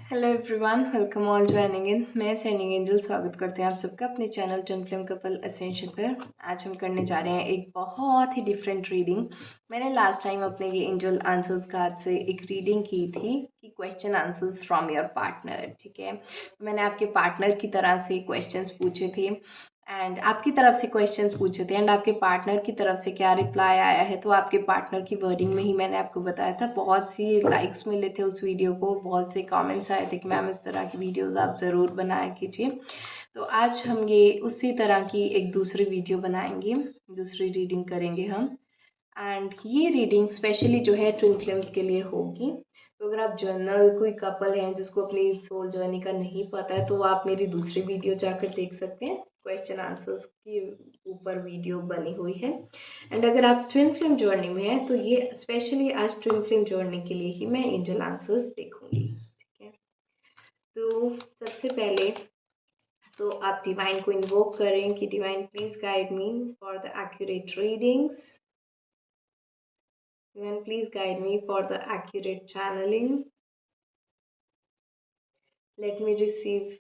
Hello everyone, welcome all joining in. मैं sending angel स्वागत करते हैं आप सबका अपने channel twin flame couple ascension पर। आज हम करने जा रहे हैं एक बहुत ही डिफरेंट रीडिंग। मैंने लास्ट टाइम अपने ये एंजल आंसर्स कार्ड से एक रीडिंग की थी कि question answers from your partner. ठीक है, मैंने आपके पार्टनर की तरह से क्वेश्चंस पूछे थे एंड आपकी तरफ से क्वेश्चंस पूछे थे एंड आपके पार्टनर की तरफ से क्या रिप्लाई आया है, तो आपके पार्टनर की वर्डिंग में ही मैंने आपको बताया था। बहुत सी लाइक्स मिले थे उस वीडियो को, बहुत से कमेंट्स आए थे कि मैम इस तरह की वीडियोस आप ज़रूर बनाया कीजिए। तो आज हम ये उसी तरह की एक दूसरी वीडियो बनाएंगे, दूसरी रीडिंग करेंगे हम। एंड ये रीडिंग स्पेशली जो है ट्विन फ्लेम्स के लिए होगी। तो अगर आप जर्नल कोई कपल हैं जिसको अपनी सोल जर्नी का नहीं पता है, तो आप मेरी दूसरी वीडियो जाकर देख सकते हैं। क्वेश्चन आंसर्स के ऊपर वीडियो बनी हुई है। एंड अगर आप ट्विन फ्लेम जर्नी में हैं तो ये स्पेशली आज ट्विन फ्लेम जर्नी के लिए ही मैं एंजल आंसर्स देखूंगी। ठीक है, तो सबसे पहले तो आप डिवाइन को इन्वोक करें कि divine please guide me for the accurate readings. Divine, please guide me for the accurate channeling. Let me receive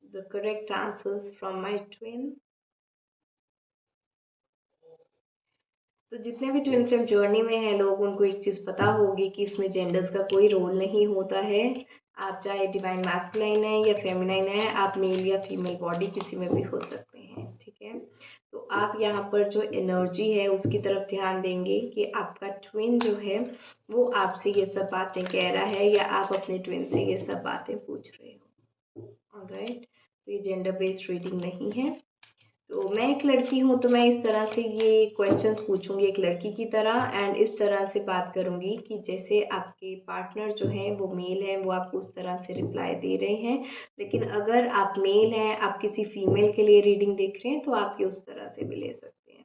the correct answers from my twin. तो जितने भी ट्विन फ्लेम जर्नी में हैं लोग, उनको एक चीज़ पता होगी कि इसमें जेंडर्स का कोई रोल नहीं होता है। आप चाहे डिवाइन मैस्कुलाइन है या फेमिनाइन है, आप मेल या फीमेल बॉडी किसी में भी हो सकते हैं। ठीक है, तो आप यहाँ पर जो एनर्जी है उसकी तरफ ध्यान देंगे कि आपका ट्विन जो है वो आपसे ये सब बातें कह रहा है या आप अपने ट्विन से ये सब बातें पूछ रहे हो। ऑलराइट, तो ये जेंडर बेस्ड रीडिंग नहीं है। तो मैं एक लड़की हूँ तो मैं इस तरह से ये क्वेश्चंस पूछूंगी एक लड़की की तरह एंड इस तरह से बात करूंगी कि जैसे आपके पार्टनर जो हैं वो मेल हैं, वो आपको उस तरह से रिप्लाई दे रहे हैं। लेकिन अगर आप मेल हैं, आप किसी फीमेल के लिए रीडिंग देख रहे हैं, तो आप ये उस तरह से भी ले सकते हैं।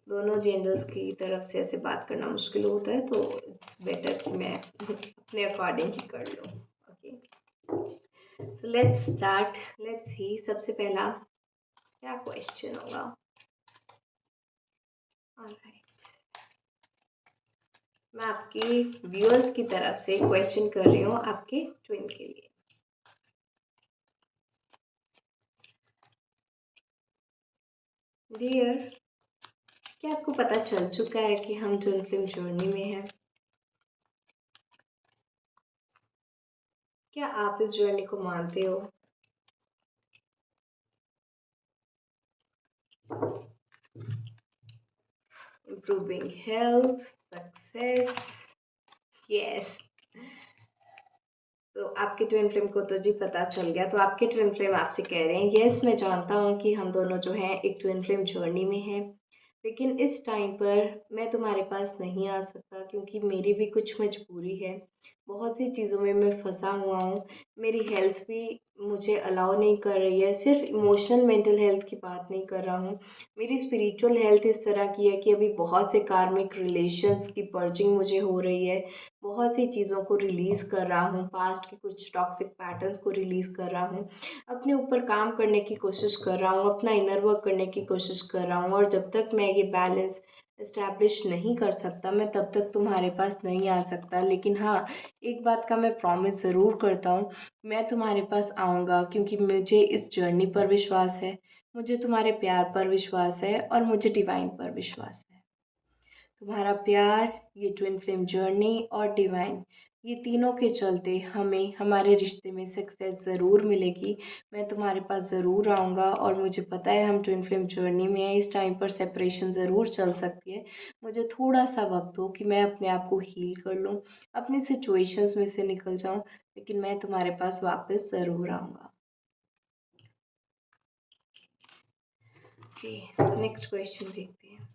दोनों जेंडर्स की तरफ से ऐसे बात करना मुश्किल होता है, तो इट्स बेटर कि मैं अपने अकॉर्डिंग ही कर लूँ। ओके, तो लेट्स स्टार्ट। लेट्स सी सबसे पहला क्या क्वेश्चन होगा। ऑलराइट, मैं आपके व्यूअर्स की तरफ से क्वेश्चन कर रही हूँ आपके ट्विन के लिए। डियर, क्या आपको पता चल चुका है कि हम ट्विन फ्लेम जर्नी में हैं? क्या आप इस जर्नी को मानते हो? Improving health, success, yes. तो आपके ट्विन फ्लेम को तो जी पता चल गया। तो आपके ट्विन फ्लेम आपसे कह रहे हैं, यस मैं जानता हूँ कि हम दोनों जो हैं एक ट्विन फ्लेम जर्नी में हैं, लेकिन इस टाइम पर मैं तुम्हारे पास नहीं आ सकता क्योंकि मेरी भी कुछ मजबूरी है। बहुत सी चीज़ों में मैं फंसा हुआ हूँ। मेरी हेल्थ भी मुझे अलाउ नहीं कर रही है। सिर्फ इमोशनल मेंटल हेल्थ की बात नहीं कर रहा हूँ, मेरी स्पिरिचुअल हेल्थ इस तरह की है कि अभी बहुत से कार्मिक रिलेशंस की पर्जिंग मुझे हो रही है। बहुत सी चीज़ों को रिलीज़ कर रहा हूँ, पास्ट के कुछ टॉक्सिक पैटर्न्स को रिलीज़ कर रहा हूँ, अपने ऊपर काम करने की कोशिश कर रहा हूँ, अपना इनर वर्क करने की कोशिश कर रहा हूँ। और जब तक मैं ये बैलेंस इस्टेब्लिश नहीं कर सकता, मैं तब तक तुम्हारे पास नहीं आ सकता। लेकिन हाँ, एक बात का मैं प्रॉमिस ज़रूर करता हूँ, मैं तुम्हारे पास आऊँगा क्योंकि मुझे इस जर्नी पर विश्वास है, मुझे तुम्हारे प्यार पर विश्वास है और मुझे डिवाइन पर विश्वास है। तुम्हारा प्यार, ये ट्विन फ्लेम जर्नी और डिवाइन, ये तीनों के चलते हमें हमारे रिश्ते में सक्सेस ज़रूर मिलेगी। मैं तुम्हारे पास ज़रूर आऊँगा और मुझे पता है हम ट्विन फ्लेम जर्नी में हैं। इस टाइम पर सेपरेशन ज़रूर चल सकती है। मुझे थोड़ा सा वक्त हो कि मैं अपने आप को हील कर लूँ, अपनी सिचुएशंस में से निकल जाऊँ, लेकिन मैं तुम्हारे पास वापस ज़रूर आऊँगा। ओके, नेक्स्ट क्वेश्चन देखते हैं।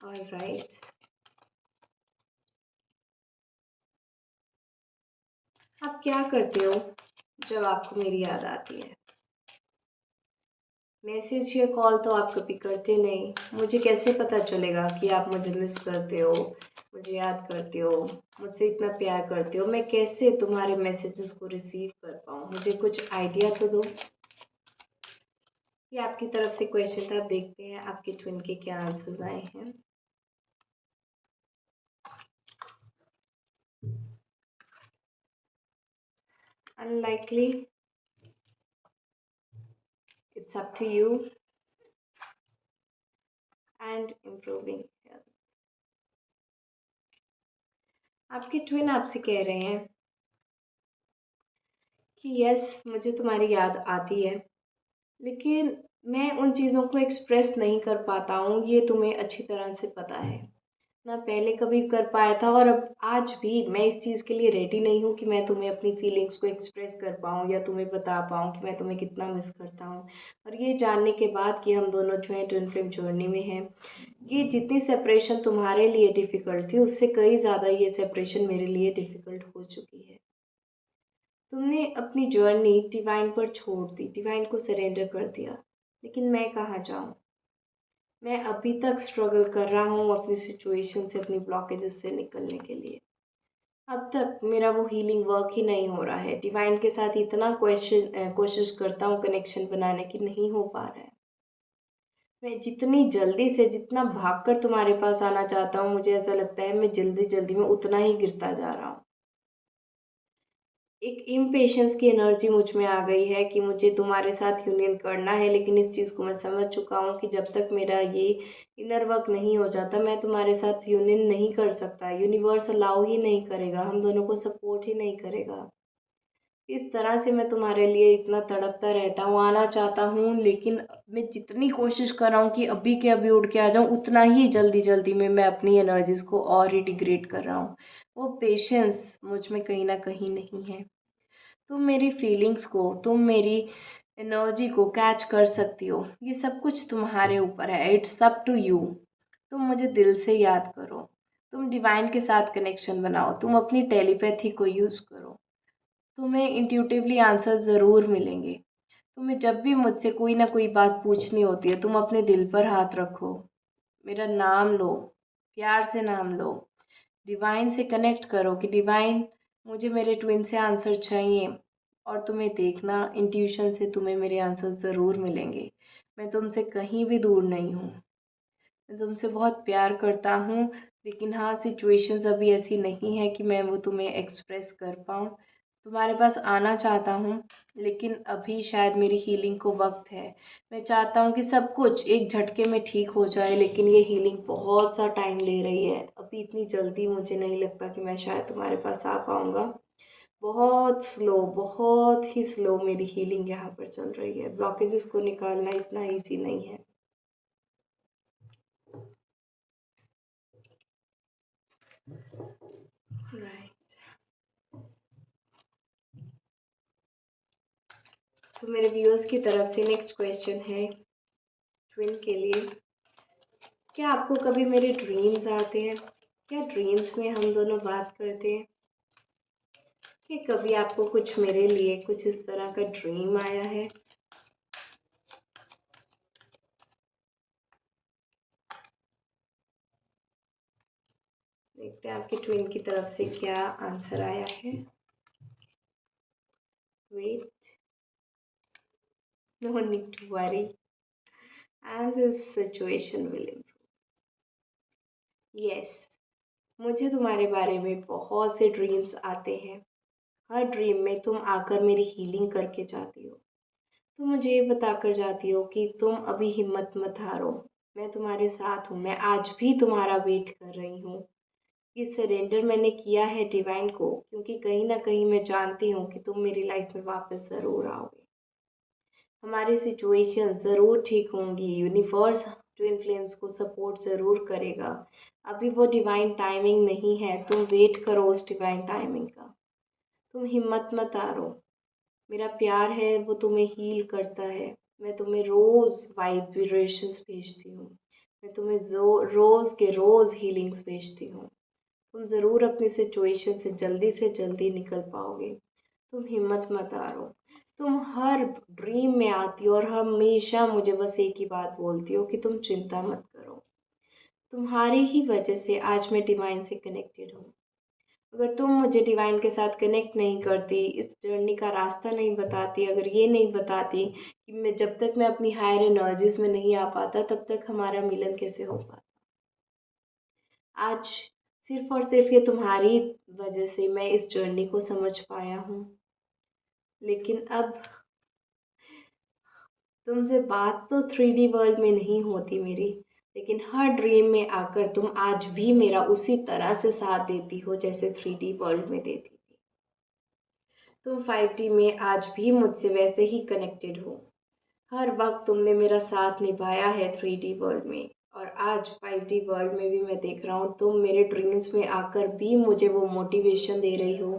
ऑलराइट, आप क्या करते हो जब आपको मेरी याद आती है? मैसेज या कॉल तो आप कभी करते नहीं। मुझे कैसे पता चलेगा कि आप मुझे मिस करते हो, मुझे याद करते हो, मुझसे इतना प्यार करते हो? मैं कैसे तुम्हारे मैसेजेस को रिसीव कर पाऊँ? मुझे कुछ आइडिया तो दो। ये आपकी तरफ से क्वेश्चन था, आप देखते हैं आपके ट्विन के क्या आंसर्स आए हैं। Unlikely, it's up to you and improving health. आपके ट्विन आपसे कह रहे हैं कि यस, मुझे तुम्हारी याद आती है, लेकिन मैं उन चीज़ों को एक्सप्रेस नहीं कर पाता हूँ, ये तुम्हें अच्छी तरह से पता है। ना पहले कभी कर पाया था और अब आज भी मैं इस चीज़ के लिए रेडी नहीं हूँ कि मैं तुम्हें अपनी फीलिंग्स को एक्सप्रेस कर पाऊँ या तुम्हें बता पाऊँ कि मैं तुम्हें कितना मिस करता हूँ। और ये जानने के बाद कि हम दोनों जो हैं ट्विन फ्लेम जर्नी में हैं, ये जितनी सेपरेशन तुम्हारे लिए डिफ़िकल्ट थी, उससे कई ज़्यादा ये सेपरेशन मेरे लिए डिफ़िकल्ट हो चुकी है। तुमने अपनी जर्नी डिवाइन पर छोड़ दी, डिवाइन को सरेंडर कर दिया, लेकिन मैं कहाँ जाऊँ? मैं अभी तक स्ट्रगल कर रहा हूँ अपनी सिचुएशन से, अपनी ब्लॉकेजेस से निकलने के लिए। अब तक मेरा वो हीलिंग वर्क ही नहीं हो रहा है। डिवाइन के साथ इतना कोशिश करता हूँ कनेक्शन बनाने की, नहीं हो पा रहा है। मैं जितनी जल्दी से, जितना भागकर तुम्हारे पास आना चाहता हूँ, मुझे ऐसा लगता है मैं जल्दी जल्दी में उतना ही गिरता जा रहा हूँ। एक इम्पेशंस की एनर्जी मुझ में आ गई है कि मुझे तुम्हारे साथ यूनियन करना है, लेकिन इस चीज़ को मैं समझ चुका हूँ कि जब तक मेरा ये इनर वर्क नहीं हो जाता, मैं तुम्हारे साथ यूनियन नहीं कर सकता। यूनिवर्स अलाउ ही नहीं करेगा, हम दोनों को सपोर्ट ही नहीं करेगा। इस तरह से मैं तुम्हारे लिए इतना तड़पता रहता हूँ, आना चाहता हूँ, लेकिन मैं जितनी कोशिश कर रहा हूँ कि अभी के अभी उड़ के आ जाऊँ, उतना ही जल्दी जल्दी में मैं अपनी एनर्जीज को और ही डिग्रेड कर रहा हूँ। वो पेशेंस मुझ में कहीं ना कहीं नहीं है। तुम मेरी फीलिंग्स को, तुम मेरी एनर्जी को कैच कर सकती हो, ये सब कुछ तुम्हारे ऊपर है। It's up to you. तुम मुझे दिल से याद करो, तुम डिवाइन के साथ कनेक्शन बनाओ, तुम अपनी टेलीपैथी को यूज़ करो। तुम्हें इंट्यूटिवली आंसर ज़रूर मिलेंगे। तुम्हें जब भी मुझसे कोई ना कोई बात पूछनी होती है, तुम अपने दिल पर हाथ रखो, मेरा नाम लो, प्यार से नाम लो, डिवाइन से कनेक्ट करो कि डिवाइन, मुझे मेरे ट्विन से आंसर चाहिए। और तुम्हें देखना, इंट्यूशन से तुम्हें मेरे आंसर ज़रूर मिलेंगे। मैं तुमसे कहीं भी दूर नहीं हूँ, मैं तुमसे बहुत प्यार करता हूँ, लेकिन हाँ, सिचुएशंस अभी ऐसी नहीं है कि मैं वो तुम्हें एक्सप्रेस कर पाऊँ। तुम्हारे पास आना चाहता हूँ, लेकिन अभी शायद मेरी हीलिंग को वक्त है। मैं चाहता हूँ कि सब कुछ एक झटके में ठीक हो जाए, लेकिन ये हीलिंग बहुत सा टाइम ले रही है। अभी इतनी जल्दी मुझे नहीं लगता कि मैं शायद तुम्हारे पास आ पाऊँगा। बहुत स्लो, बहुत ही स्लो मेरी हीलिंग यहाँ पर चल रही है। ब्लॉकेजेस को निकालना इतना ईजी नहीं है। राइट। तो मेरे व्यूअर्स की तरफ से नेक्स्ट क्वेश्चन है ट्विन के लिए। क्या आपको कभी मेरे ड्रीम्स आते हैं? क्या ड्रीम्स में हम दोनों बात करते हैं? कि कभी आपको कुछ मेरे लिए कुछ इस तरह का ड्रीम आया है? देखते हैं आपके ट्विन की तरफ से क्या आंसर आया है। Wait, no need to worry, and this situation will improve. Yes, मुझे तुम्हारे बारे में बहुत से ड्रीम्स आते हैं। हर ड्रीम में तुम आकर मेरी हीलिंग करके जाती हो। तुम मुझे ये बताकर जाती हो कि तुम अभी हिम्मत मत हारो, मैं तुम्हारे साथ हूँ, मैं आज भी तुम्हारा वेट कर रही हूँ। ये सरेंडर मैंने किया है डिवाइन को, क्योंकि कहीं ना कहीं मैं जानती हूँ कि तुम मेरी लाइफ में वापस ज़रूर आओगे। हमारी सिचुएशन ज़रूर ठीक होंगी, यूनिवर्स ट्विन फ्लेम्स को सपोर्ट ज़रूर करेगा। अभी वो डिवाइन टाइमिंग नहीं है, तुम वेट करो उस डिवाइन टाइमिंग का। तुम हिम्मत मत हारो, मेरा प्यार है वो तुम्हें हील करता है। मैं तुम्हें रोज़ वाइब्रेशंस भेजती हूँ, मैं तुम्हें रोज़ के रोज़ हीलिंग्स भेजती हूँ। तुम ज़रूर अपनी सिचुएशन से जल्दी निकल पाओगे। तुम हिम्मत मत हारो। तुम हर ड्रीम में आती हो और हमेशा मुझे बस एक ही बात बोलती हो कि तुम चिंता मत करो। तुम्हारी ही वजह से आज मैं डिवाइन से कनेक्टेड हूँ। अगर तुम मुझे डिवाइन के साथ कनेक्ट नहीं करती, इस जर्नी का रास्ता नहीं बताती, अगर ये नहीं बताती कि मैं जब तक मैं अपनी हायर एनर्जीज में नहीं आ पाता, तब तक हमारा मिलन कैसे हो पाता। आज सिर्फ और सिर्फ ये तुम्हारी वजह से मैं इस जर्नी को समझ पाया हूँ। लेकिन अब तुमसे बात तो 3D वर्ल्ड में नहीं होती मेरी, लेकिन हर ड्रीम में आकर तुम आज भी मेरा उसी तरह से साथ देती हो जैसे 3D वर्ल्ड में देती थी। तुम 5D में आज भी मुझसे वैसे ही कनेक्टेड हो। हर वक्त तुमने मेरा साथ निभाया है 3D वर्ल्ड में, और आज 5D वर्ल्ड में भी मैं देख रहा हूँ तुम मेरे ड्रीम्स में आकर भी मुझे वो मोटिवेशन दे रही हो,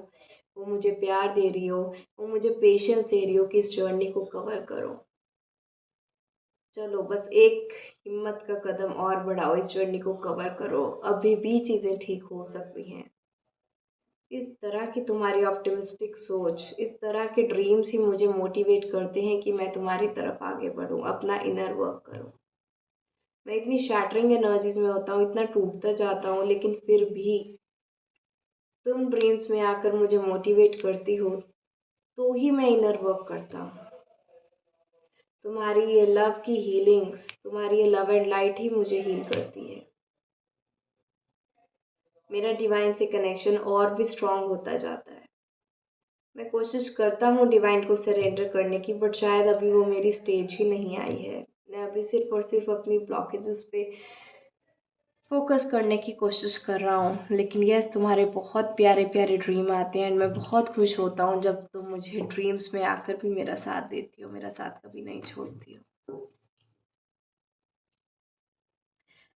वो मुझे प्यार दे रही हो, वो मुझे पेशेंस दे रही हो कि इस जर्नी को कवर करो। चलो बस एक हिम्मत का कदम और बढ़ाओ, इस जर्नी को कवर करो, अभी भी चीज़ें ठीक हो सकती हैं। इस तरह की तुम्हारी ऑप्टिमिस्टिक सोच, इस तरह के ड्रीम्स ही मुझे मोटिवेट करते हैं कि मैं तुम्हारी तरफ आगे बढ़ूँ, अपना इनर वर्क करूँ। मैं इतनी शैटरिंग एनर्जीज में होता हूँ, इतना टूटता जाता हूँ, लेकिन फिर भी तुम ड्रीम्स में आकर मुझे मोटिवेट करती हो, तो ही मैं इनर वर्क करता हूँ। तुम्हारी ये लव की हीलिंग्स, तुम्हारी ये लव एंड लाइट ही मुझे हील करती है। मेरा डिवाइन से कनेक्शन और भी स्ट्रांग होता जाता है। मैं कोशिश करता हूँ डिवाइन को सरेंडर करने की, बट शायद अभी वो मेरी स्टेज ही नहीं आई है। मैं अभी सिर्फ और सिर्फ अपनी ब्लॉकेजेस पे फोकस करने की कोशिश कर रहा हूँ। लेकिन यस, तुम्हारे बहुत प्यारे प्यारे ड्रीम आते हैं, एंड मैं बहुत खुश होता हूँ जब तुम मुझे ड्रीम्स में आकर भी मेरा साथ देती हो, मेरा साथ कभी नहीं छोड़ती हो।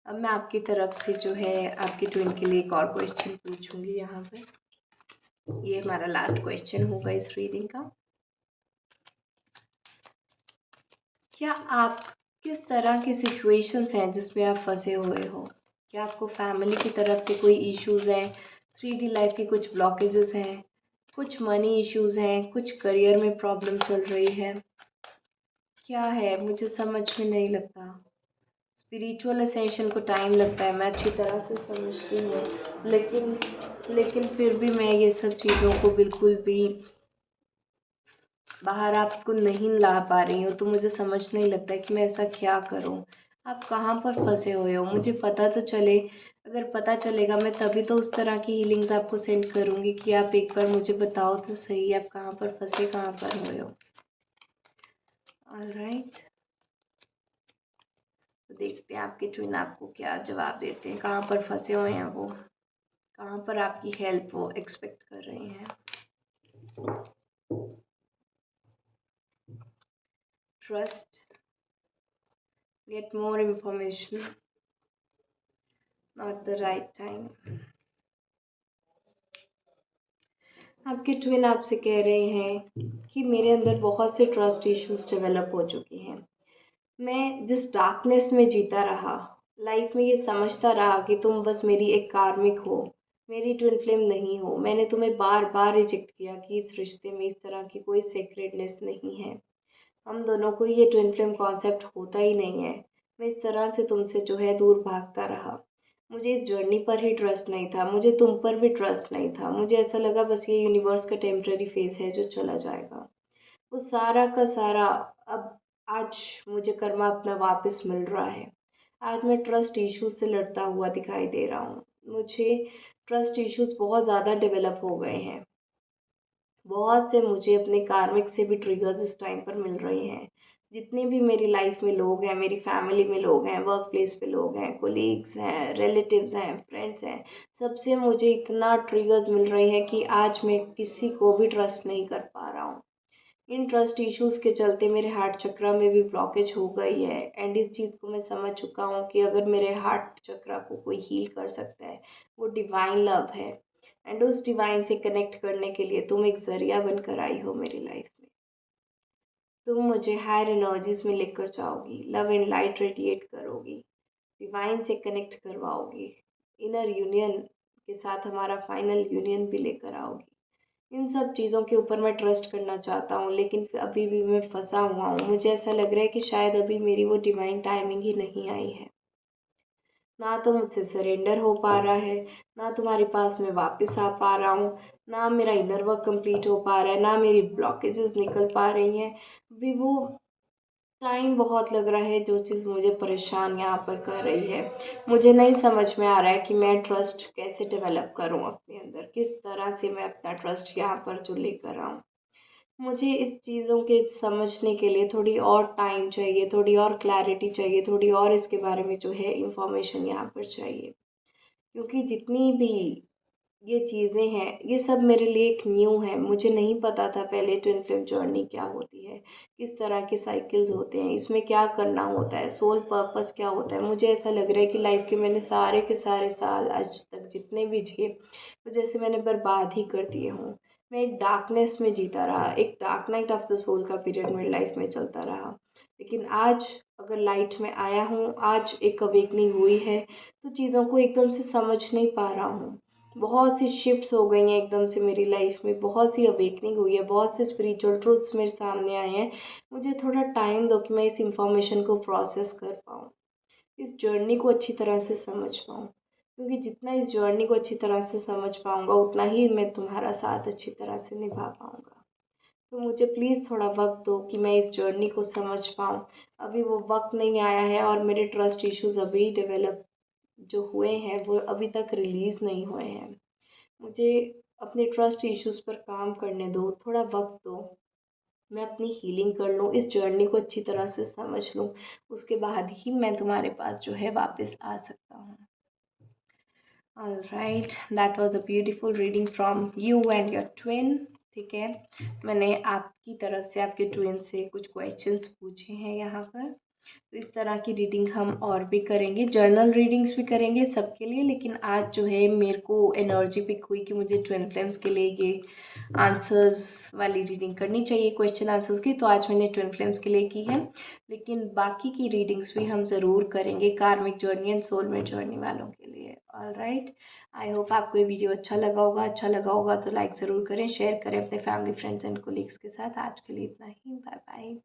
अब मैं आपकी तरफ से जो है आपकी ट्विन के लिए एक और क्वेश्चन पूछूंगी यहाँ पे। ये हमारा लास्ट क्वेश्चन होगा इस रीडिंग का। क्या आप किस तरह की सिचुएशंस हैं जिसमें आप फंसे हुए हो? क्या आपको फैमिली की तरफ से कोई इश्यूज हैं? 3D लाइफ की कुछ ब्लॉकेजेस हैं? कुछ मनी इश्यूज हैं? कुछ करियर में प्रॉब्लम चल रही है? क्या है, मुझे समझ में नहीं लगता। स्पिरिचुअल असेंशन को टाइम लगता है, मैं अच्छी तरह से समझती हूँ, लेकिन लेकिन फिर भी मैं ये सब चीज़ों को बिल्कुल भी बाहर आपको नहीं ला पा रही हूँ, तो मुझे समझ नहीं लगता कि मैं ऐसा क्या करूँ। आप कहाँ पर फंसे हुए हो, मुझे पता तो चले। अगर पता चलेगा मैं तभी तो उस तरह की हीलिंग्स आपको सेंड करूँगी कि आप एक बार मुझे बताओ तो सही, आप कहाँ पर फंसे, कहाँ पर हुए हो। ऑलराइट, तो देखते हैं आपके ट्विन आपको क्या जवाब देते हैं, कहाँ पर फंसे हुए हैं वो, कहाँ पर आपकी हेल्प वो एक्सपेक्ट कर रहे हैं। Trust, get more information, not the right time. आपके ट्विन आपसे कह रहे हैं कि मेरे अंदर बहुत से ट्रस्ट इश्यूज डेवलप हो चुके हैं। मैं जिस डार्कनेस में जीता रहा, लाइफ में ये समझता रहा कि तुम बस मेरी एक कार्मिक हो, मेरी ट्विन फ्लेम नहीं हो। मैंने तुम्हें बार बार रिजेक्ट किया कि इस रिश्ते में इस तरह की कोई सेक्रेटनेस नहीं है, हम दोनों को ये ट्विन फ्लेम कॉन्सेप्ट होता ही नहीं है। मैं इस तरह से तुमसे जो है दूर भागता रहा। मुझे इस जर्नी पर ही ट्रस्ट नहीं था, मुझे तुम पर भी ट्रस्ट नहीं था। मुझे ऐसा लगा बस ये यूनिवर्स का टेम्पररी फेज है जो चला जाएगा। वो सारा का सारा अब आज मुझे कर्मा अपना वापस मिल रहा है। आज मैं ट्रस्ट इश्यूज से लड़ता हुआ दिखाई दे रहा हूँ। मुझे ट्रस्ट इश्यूज बहुत ज़्यादा डेवलप हो गए हैं। बहुत से मुझे अपने कार्मिक से भी ट्रिगर्स इस टाइम पर मिल रहे हैं। जितने भी मेरी लाइफ में लोग हैं, मेरी फैमिली में लोग हैं, वर्क प्लेस पे लोग हैं, कोलीग्स हैं, रिलेटिव्स हैं, फ्रेंड्स हैं, सबसे मुझे इतना ट्रिगर्स मिल रहे हैं कि आज मैं किसी को भी ट्रस्ट नहीं कर पा रहा हूँ। इन ट्रस्ट इश्यूज के चलते मेरे हार्ट चक्रा में भी ब्लॉकेज हो गई है, एंड इस चीज़ को मैं समझ चुका हूँ कि अगर मेरे हार्ट चक्रा को कोई हील कर सकता है वो डिवाइन लव है। एंड उस डिवाइन से कनेक्ट करने के लिए तुम एक जरिया बनकर आई हो मेरी लाइफ में। तुम मुझे हायर एनर्जीज में लेकर जाओगी, लव एंड लाइट रेडिएट करोगी, डिवाइन से कनेक्ट करवाओगी, इनर यूनियन के साथ हमारा फाइनल यूनियन भी लेकर आओगी। इन सब चीज़ों के ऊपर मैं ट्रस्ट करना चाहता हूँ, लेकिन अभी भी मैं फंसा हुआ हूँ। मुझे ऐसा लग रहा है कि शायद अभी मेरी वो डिवाइन टाइमिंग ही नहीं आई है। ना तो मुझसे सरेंडर हो पा रहा है, ना तुम्हारे पास मैं वापस आ पा रहा हूँ, ना मेरा इनर वर्क कंप्लीट हो पा रहा है, ना मेरी ब्लॉकेजेस निकल पा रही हैं। अभी वो टाइम बहुत लग रहा है जो चीज़ मुझे परेशान यहाँ पर कर रही है। मुझे नहीं समझ में आ रहा है कि मैं ट्रस्ट कैसे डेवलप करूँ अपने अंदर, किस तरह से मैं अपना ट्रस्ट यहाँ पर जो लेकर आऊँ। मुझे इस चीज़ों के समझने के लिए थोड़ी और टाइम चाहिए, थोड़ी और क्लैरिटी चाहिए, थोड़ी और इसके बारे में जो है इन्फॉर्मेशन यहाँ पर चाहिए। क्योंकि जितनी भी ये चीज़ें हैं, ये सब मेरे लिए एक न्यू है। मुझे नहीं पता था पहले ट्विन फ्लेम जर्नी क्या होती है, किस तरह के साइकिल्स होते हैं, इसमें क्या करना होता है, सोल पर्पस क्या होता है। मुझे ऐसा लग रहा है कि लाइफ के मैंने सारे के सारे साल आज तक जितने भी जिए, वो जैसे मैंने बर्बाद ही कर दिए हों। मैं एक डार्कनेस में जीता रहा, एक dark night of the soul का पीरियड मेरी लाइफ में चलता रहा। लेकिन आज अगर लाइट में आया हूँ, आज एक अवेकनिंग हुई है, तो चीज़ों को एकदम से समझ नहीं पा रहा हूँ। बहुत सी शिफ्ट्स हो गई हैं एकदम से मेरी लाइफ में, बहुत सी अवेकनिंग हुई है, बहुत से स्पिरिचुअल ट्रूथ्स मेरे सामने आए हैं। मुझे थोड़ा टाइम दो कि मैं इस इंफॉर्मेशन को प्रोसेस कर पाऊँ, इस जर्नी को अच्छी तरह से समझ पाऊँ। क्योंकि जितना इस जर्नी को अच्छी तरह से समझ पाऊँगा, उतना ही मैं तुम्हारा साथ अच्छी तरह से निभा पाऊँगा। तो मुझे प्लीज़ थोड़ा वक़्त दो कि मैं इस जर्नी को समझ पाऊँ। अभी वो वक़्त नहीं आया है और मेरे ट्रस्ट इश्यूज़ अभी डेवलप जो हुए हैं, वो अभी तक रिलीज़ नहीं हुए हैं। मुझे अपने ट्रस्ट इश्यूज़ पर काम करने दो, थोड़ा वक़्त दो। मैं अपनी हीलिंग कर लूँ, इस जर्नी को अच्छी तरह से समझ लूँ, उसके बाद ही मैं तुम्हारे पास जो है वापस आ सकता हूँ। Alright, that was a beautiful reading from you and your twin. ठीक है, मैंने आपकी तरफ से आपके ट्विन से कुछ क्वेश्चंस पूछे हैं यहाँ पर। तो इस तरह की रीडिंग हम और भी करेंगे, जर्नल रीडिंग्स भी करेंगे सबके लिए। लेकिन आज जो है मेरे को एनर्जी पिक हुई कि मुझे ट्विन फ्लेम्स के लिए ये आंसर्स वाली रीडिंग करनी चाहिए, क्वेश्चन आंसर्स की, तो आज मैंने ट्विन फ्लेम्स के लिए की है। लेकिन बाकी की रीडिंग्स भी हम ज़रूर करेंगे कार्मिक जर्नी एंड सोलमेट जर्नी वालों के लिए। ऑलराइट, आई होप आपको ये वीडियो अच्छा लगा होगा। अच्छा लगा होगा तो लाइक ज़रूर करें, शेयर करें अपने फैमिली फ्रेंड्स एंड कोलीग्स के साथ। आज के लिए इतना ही, बाय बाय।